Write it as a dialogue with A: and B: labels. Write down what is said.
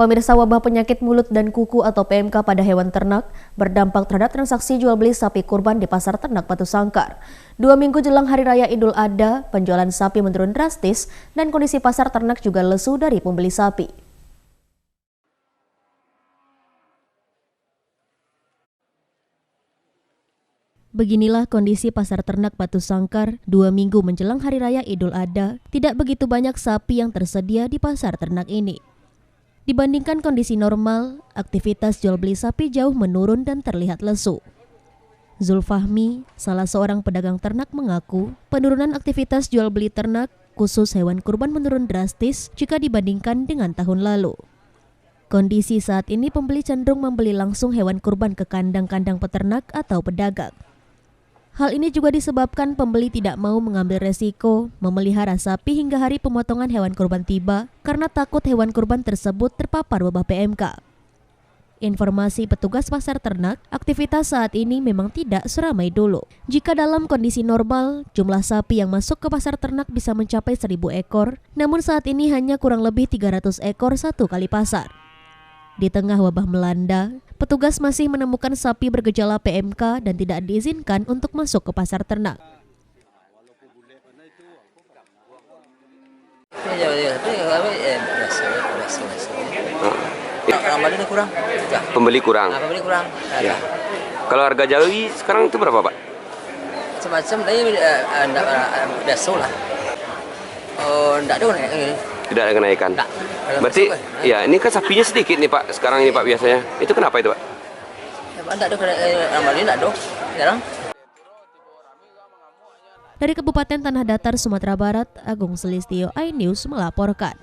A: Pemirsa, wabah penyakit mulut dan kuku atau PMK pada hewan ternak berdampak terhadap transaksi jual beli sapi kurban di pasar ternak Batu Sangkar. 2 minggu jelang Hari Raya Idul Adha, penjualan sapi menurun drastis dan kondisi pasar ternak juga lesu dari pembeli sapi. Beginilah kondisi pasar ternak Batu Sangkar 2 minggu menjelang Hari Raya Idul Adha. Tidak begitu banyak sapi yang tersedia di pasar ternak ini. Dibandingkan kondisi normal, aktivitas jual beli sapi jauh menurun dan terlihat lesu. Zulfahmi, salah seorang pedagang ternak, mengaku penurunan aktivitas jual beli ternak khusus hewan kurban menurun drastis jika dibandingkan dengan tahun lalu. Kondisi saat ini pembeli cenderung membeli langsung hewan kurban ke kandang-kandang peternak atau pedagang. Hal ini juga disebabkan pembeli tidak mau mengambil resiko memelihara sapi hingga hari pemotongan hewan kurban tiba karena takut hewan kurban tersebut terpapar wabah PMK. Informasi petugas pasar ternak, aktivitas saat ini memang tidak seramai dulu. Jika dalam kondisi normal, jumlah sapi yang masuk ke pasar ternak bisa mencapai 1.000 ekor, namun saat ini hanya kurang lebih 300 ekor satu kali pasar. Di tengah wabah melanda, petugas masih menemukan sapi bergejala PMK dan tidak diizinkan untuk masuk ke pasar ternak.
B: Pembeli kurang. Ya. Kalau harga Jawi sekarang itu berapa, Pak?
C: Semacam tadi biasa lah. Enggak ada ini.
B: Tidak ada kenaikan. Berarti ya ini kan sapinya sedikit nih, Pak. Sekarang ini, Pak, biasanya. Itu kenapa itu, Pak?
C: Ya, Pak, enggak ada. Jarang.
A: Dari Kabupaten Tanah Datar, Sumatera Barat, Agung Selistio, iNews melaporkan.